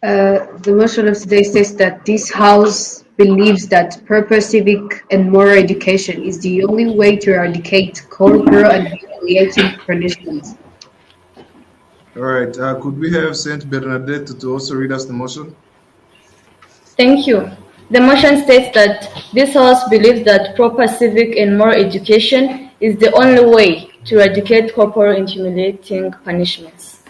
The motion of today says that this House believes that proper civic and moral education is the only way to eradicate corporal and humiliating punishments. All right. Could we have sent Bernadette to also read us the motion? Thank you. The motion states that this House believes that proper civic and moral education is the only way to eradicate corporal and humiliating punishments.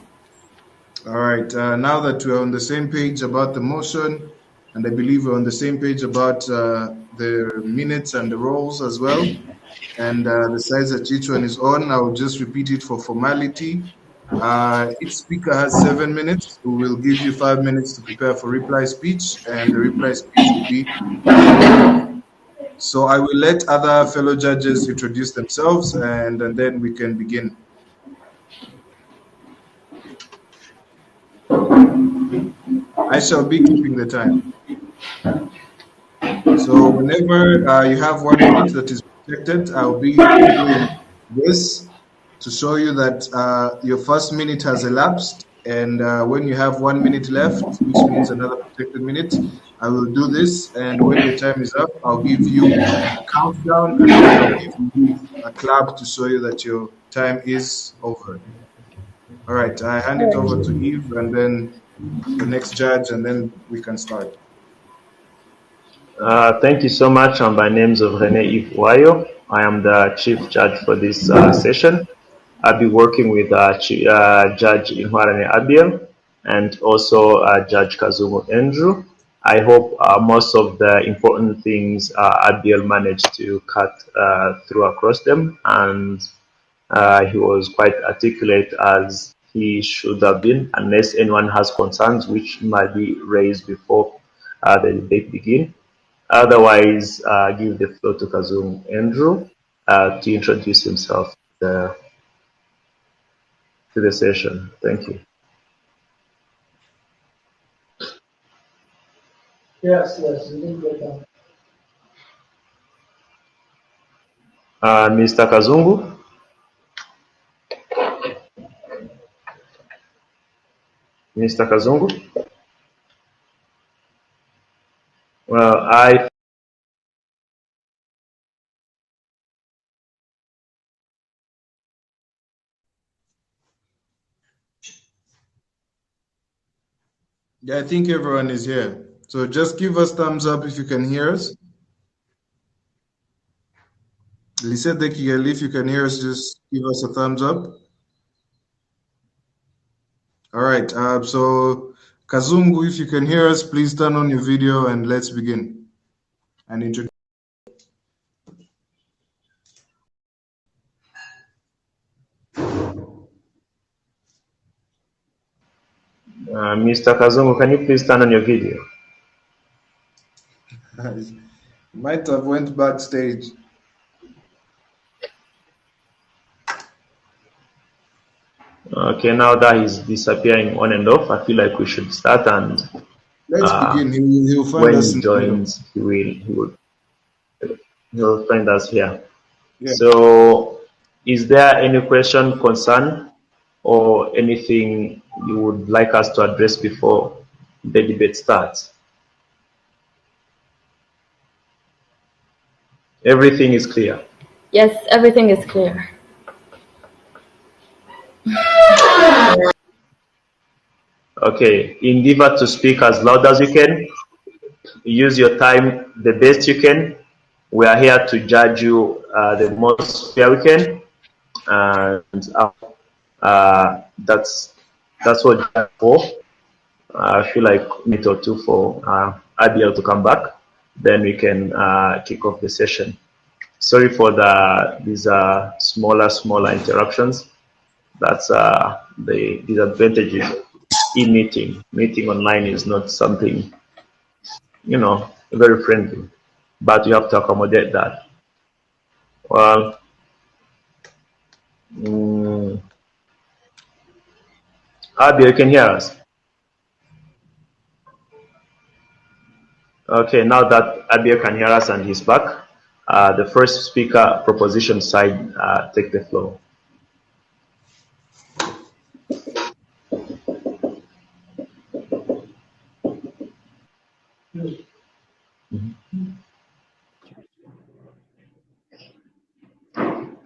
All right. Now that we're on the same page about the motion, and I believe we're on the same page about the minutes and the roles as well, and the size that each one is on, I'll just repeat it for formality. Each speaker has 7 minutes. We will give you 5 minutes to prepare for reply speech, and the reply speech will be. So I will let other fellow judges introduce themselves, and then we can begin. I shall be keeping the time. So whenever you have 1 minute that is protected, I'll be doing this to show you that your first minute has elapsed, and when you have 1 minute left, which means another protected minute, I will do this, and when your time is up, I'll give you a countdown, and then I'll give you a clap to show you that your time is over. All right, I hand it over to Eve, and then the next judge, and then we can start. Thank you so much. My name is René Yves Wayo. I am the chief judge for this session. I'll be working with Judge Inhwarane Abiel and also Judge Kazungu Andrew. I hope most of the important things Abiel managed to cut through across them, and he was quite articulate as he should have been, unless anyone has concerns which might be raised before the debate begins. Otherwise, give the floor to Kazungu Andrew to introduce himself to the session. Thank you. Yes, you didn't get that. Mr. Kazungu? Mr. Kazungu? Well, Yeah, I think everyone is here. So just give us thumbs up if you can hear us. Lycée de Kigali, if you can hear us, just give us a thumbs up. All right. So Kazungu, if you can hear us, please turn on your video and let's begin. And introduce. Mr. Kazungu, can you please turn on your video? Might have went backstage. Okay, now that he's disappearing on and off, I feel like we should start, and let's begin. He'll find when us he joins, he'll find us here. Yeah. So, is there any question, concern, or anything you would like us to address before the debate starts? Everything is clear? Yes, everything is clear. Okay, endeavor to speak as loud as you can. Use your time the best you can. We are here to judge you the most fair we can, and that's what we're for. I feel like a minute or two for Abiel to come back, then we can kick off the session. Sorry for these smaller interruptions. That's the disadvantage in meeting. Meeting online is not something, very friendly, but you have to accommodate that. Well, Abiel, you can hear us? Okay, now that Abiel can hear us and he's back, the first speaker, proposition side, take the floor.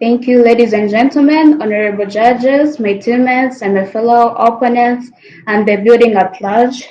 Thank you, ladies and gentlemen, honorable judges, my teammates, and my fellow opponents, and the building at large.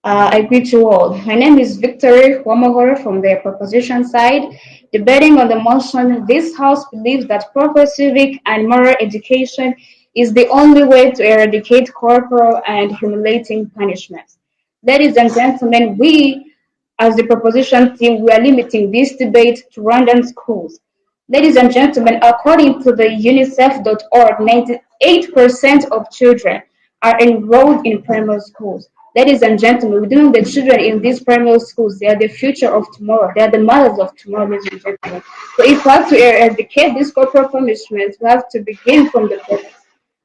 I greet you all. My name is Victory Wamahoro from the proposition side. Debating on the motion, this House believes that proper civic and moral education is the only way to eradicate corporal and humiliating punishments. Ladies and gentlemen, we, as the proposition team, we are limiting this debate to Rwandan schools. Ladies and gentlemen, according to the UNICEF.org, 98% of children are enrolled in primary schools. Ladies and gentlemen, we know the children in these primary schools, they are the future of tomorrow. They are the mothers of tomorrow, ladies and gentlemen. So if we have to eradicate these corporal punishments, we have to begin from the basics.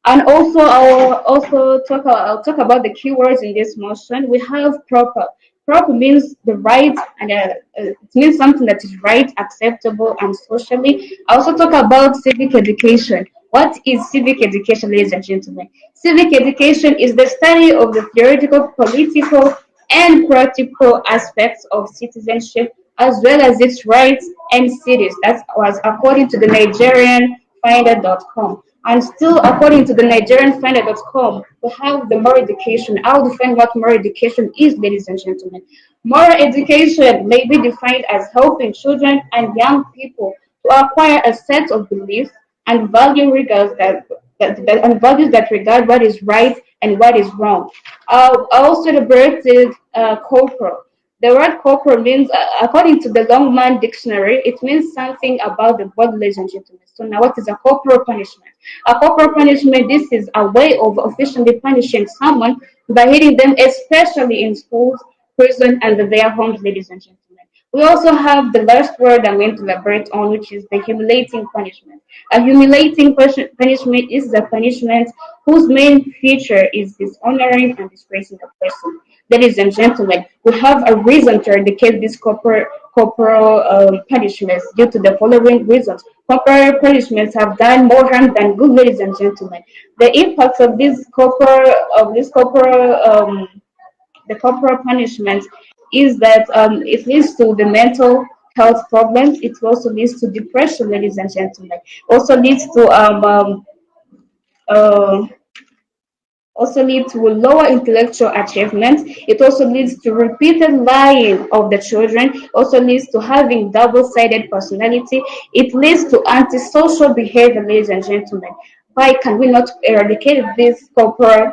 And also, I'll talk about the keywords in this motion. We have proper. Proper means the right, and it means something that is right, acceptable, and socially. I also talk about civic education. What is civic education, ladies and gentlemen? Civic education is the study of the theoretical, political, and practical aspects of citizenship, as well as its rights and cities. That was according to the Nigerian Finder.com. And still, according to the Nigerian Finder.com, we have the moral education. I'll define what moral education is, ladies and gentlemen. Moral education may be defined as helping children and young people to acquire a set of beliefs and values that regard what is right and what is wrong. I also celebrated corporal. The word corporal means, according to the Longman Dictionary, it means something about the body, ladies and gentlemen. So now what is a corporal punishment? A corporal punishment, this is a way of officially punishing someone by hitting them, especially in schools, prison, and their homes, ladies and gentlemen. We also have the last word I'm going to elaborate on, which is the humiliating punishment. A humiliating punishment is a punishment whose main feature is dishonoring and disgracing a person. Ladies and gentlemen, we have a reason to eradicate these corporal punishments due to the following reasons. Corporal punishments have done more harm than good, ladies and gentlemen. The impacts of the corporal punishment is that it leads to the mental health problems. It also leads to depression, ladies and gentlemen. Also leads to uh, also lead to lower intellectual achievement. It also leads to repeated lying of the children. Also leads to having double-sided personality. It leads to antisocial behavior, ladies and gentlemen. Why can we not eradicate this corporal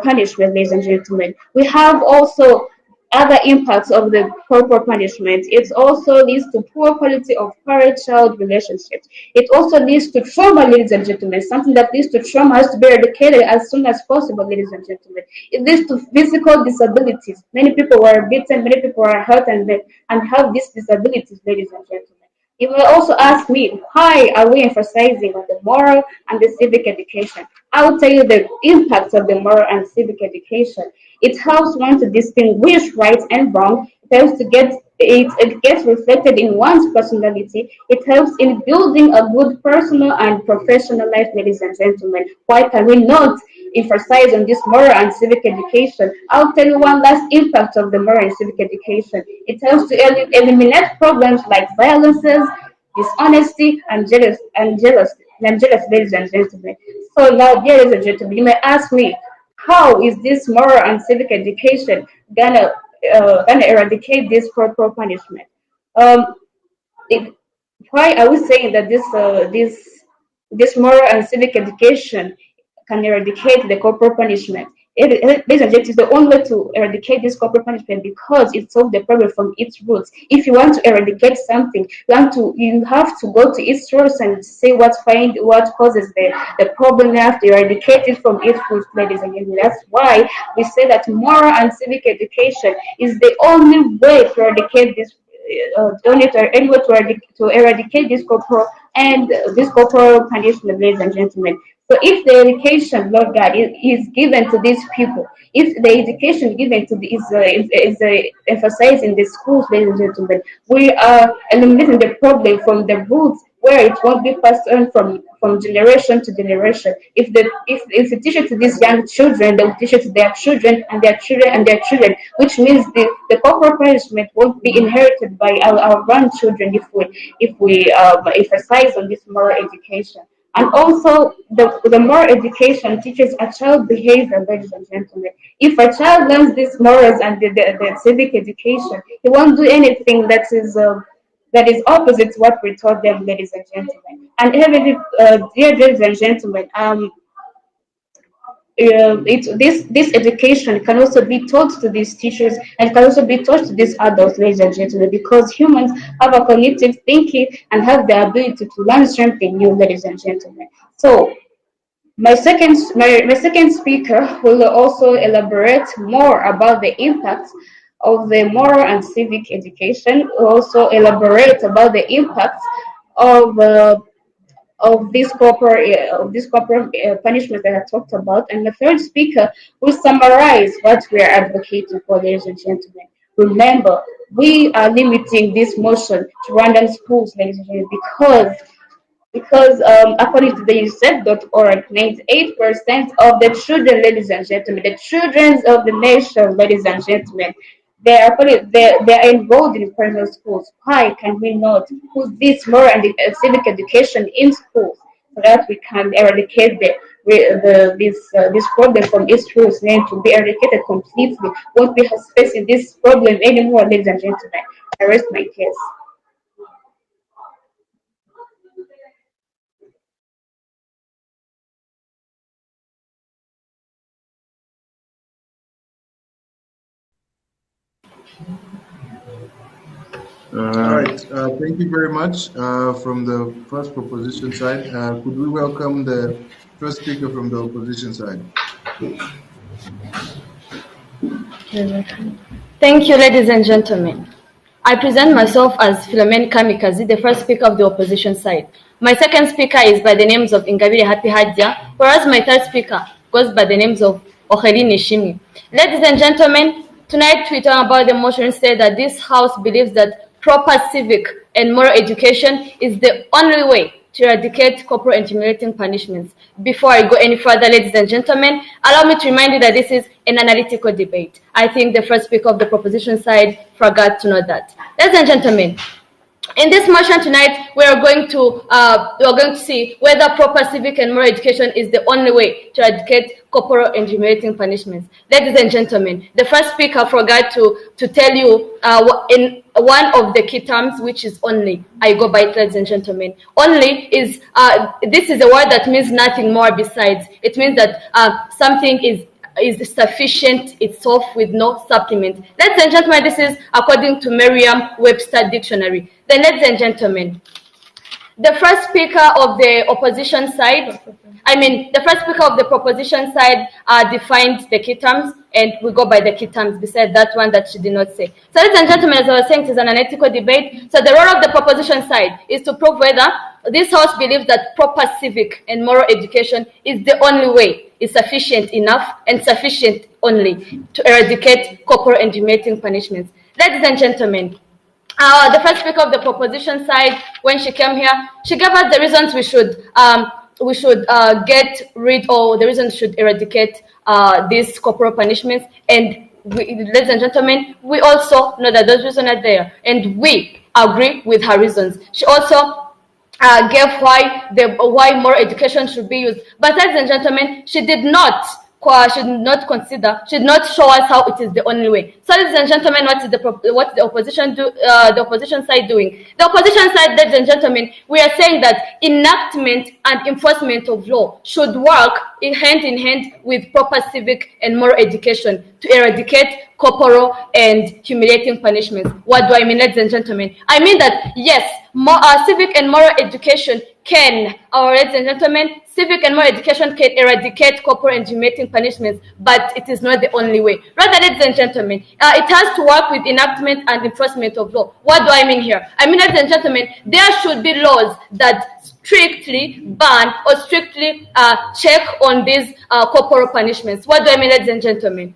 punishment, ladies and gentlemen? We have also other impacts of the corporal punishment. It also leads to poor quality of parent-child relationships. It also leads to trauma, ladies and gentlemen. Something that leads to trauma has to be eradicated as soon as possible, ladies and gentlemen. It leads to physical disabilities. Many people were beaten, many people are hurt and have these disabilities, ladies and gentlemen. You will also ask me, why are we emphasizing on the moral and the civic education? I will tell you the impacts of the moral and civic education. It helps one to distinguish right and wrong. It helps to get it gets reflected in one's personality. It helps in building a good personal and professional life, ladies and gentlemen. Why can we not emphasize on this moral and civic education? I'll tell you one last impact of the moral and civic education. It helps to eliminate problems like violences, dishonesty, and jealousy, ladies and gentlemen. So now, dear ladies and gentlemen, you may ask me, how is this moral and civic education gonna eradicate this corporal punishment? Um, it, why are we saying that this moral and civic education can eradicate the corporal punishment? Ladies and gentlemen, is the only way to eradicate this corporal punishment because it solves the problem from its roots. If you want to eradicate something, you have to go to its source and say what causes the problem. You have to eradicate it from its roots, ladies and gentlemen. That's why we say that moral and civic education is the only way to eradicate this to eradicate this corporal punishment, ladies and gentlemen. So if the education, Lord God, is given to these people, if the education given to is emphasized in the schools, ladies and gentlemen, we are eliminating the problem from the roots where it won't be passed on from generation to generation. If the teacher to these young children, they will teach it to their children and their children and their children, which means the corporal punishment won't be inherited by our grandchildren if we emphasize on this moral education. And also, the moral education teaches a child behavior, ladies and gentlemen. If a child learns these morals and the civic education, he won't do anything that is opposite to what we taught them, ladies and gentlemen. And dear ladies and gentlemen, this education can also be taught to these teachers and can also be taught to these adults, ladies and gentlemen, because humans have a cognitive thinking and have the ability to learn something new, ladies and gentlemen. So my second speaker will also elaborate more about the impact of the moral and civic education. Will also elaborate about the impact of this corporal punishment that I talked about. And the third speaker will summarize what we are advocating for, ladies and gentlemen. Remember, we are limiting this motion to Rwandan schools, ladies and gentlemen, because according to the UNICEF.org, 98% of the children, ladies and gentlemen, the children of the nation, ladies and gentlemen, they are enrolled in private schools. Why can we not put this moral and civic education in schools so that we can eradicate this problem from its roots, and to be eradicated completely? Won't be facing this problem anymore, ladies and gentlemen. I rest my case. All right. Thank you very much. From the first proposition side, could we welcome the first speaker from the opposition side? Thank you, ladies and gentlemen. I present myself as Philomene Kamikazi, the first speaker of the opposition side. My second speaker is by the names of Ingabire Happy Hadia, whereas my third speaker goes by the names of Ocheli Nishimi. Ladies and gentlemen, tonight we talk about the motion said that this House believes that proper civic and moral education is the only way to eradicate corporal and humiliating punishments. Before I go any further, ladies and gentlemen, allow me to remind you that this is an analytical debate. I think the first speaker of the proposition side forgot to know that. Ladies and gentlemen, in this motion tonight, we are going to see whether proper civic and moral education is the only way to eradicate corporal and humiliating punishments. Ladies and gentlemen, the first speaker forgot to tell you in one of the key terms, which is only. I go by it, ladies and gentlemen. Only is this is a word that means nothing more besides. It means that something is sufficient itself with no supplement. Ladies and gentlemen, this is according to Merriam-Webster Dictionary. Then, ladies and gentlemen, the first speaker of the opposition side, the first speaker of the proposition side defined the key terms, and we go by the key terms beside that one that she did not say. So, ladies and gentlemen, as I was saying, it is an analytical debate. So the role of the proposition side is to prove whether this House believes that proper civic and moral education is the only way, is sufficient enough and sufficient only to eradicate corporal and humiliating punishments. Ladies and gentlemen, the first speaker of the proposition side, when she came here, she gave us the reasons we should get rid, or the reasons we should eradicate these corporal punishments. And ladies and gentlemen, we also know that those reasons are there, and we agree with her reasons. She also gave why more education should be used. But ladies and gentlemen, she did not show us how it is the only way. So, ladies and gentlemen, what the opposition side doing? The opposition side, ladies and gentlemen, we are saying that enactment and enforcement of law should work hand in hand with proper civic and moral education to eradicate corporal and humiliating punishments. What do I mean, ladies and gentlemen? I mean that yes, civic and moral education can, ladies and gentlemen, civic and moral education can eradicate corporal and humiliating punishments, but it is not the only way. Rather, ladies and gentlemen, it has to work with enactment and enforcement of law. What do I mean here? I mean, ladies and gentlemen, there should be laws that strictly ban or strictly check on these corporal punishments. What do I mean, ladies and gentlemen?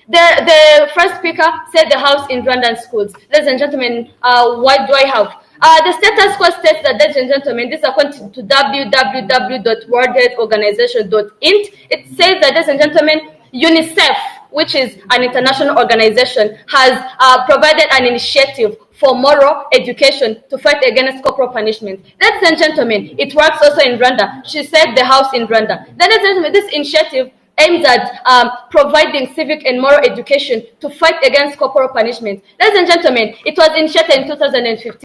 The first speaker said the House in Rwandan schools. Ladies and gentlemen, what do I have? The status quo states that, ladies and gentlemen, this is according to www.worldhealthorganization.int. It says that, ladies and gentlemen, UNICEF, which is an international organization, has provided an initiative for moral education to fight against corporal punishment. Ladies and gentlemen, it works also in Rwanda. She saved the house in Rwanda. Ladies and gentlemen, this initiative aims at providing civic and moral education to fight against corporal punishment. Ladies and gentlemen, it was initiated in 2015.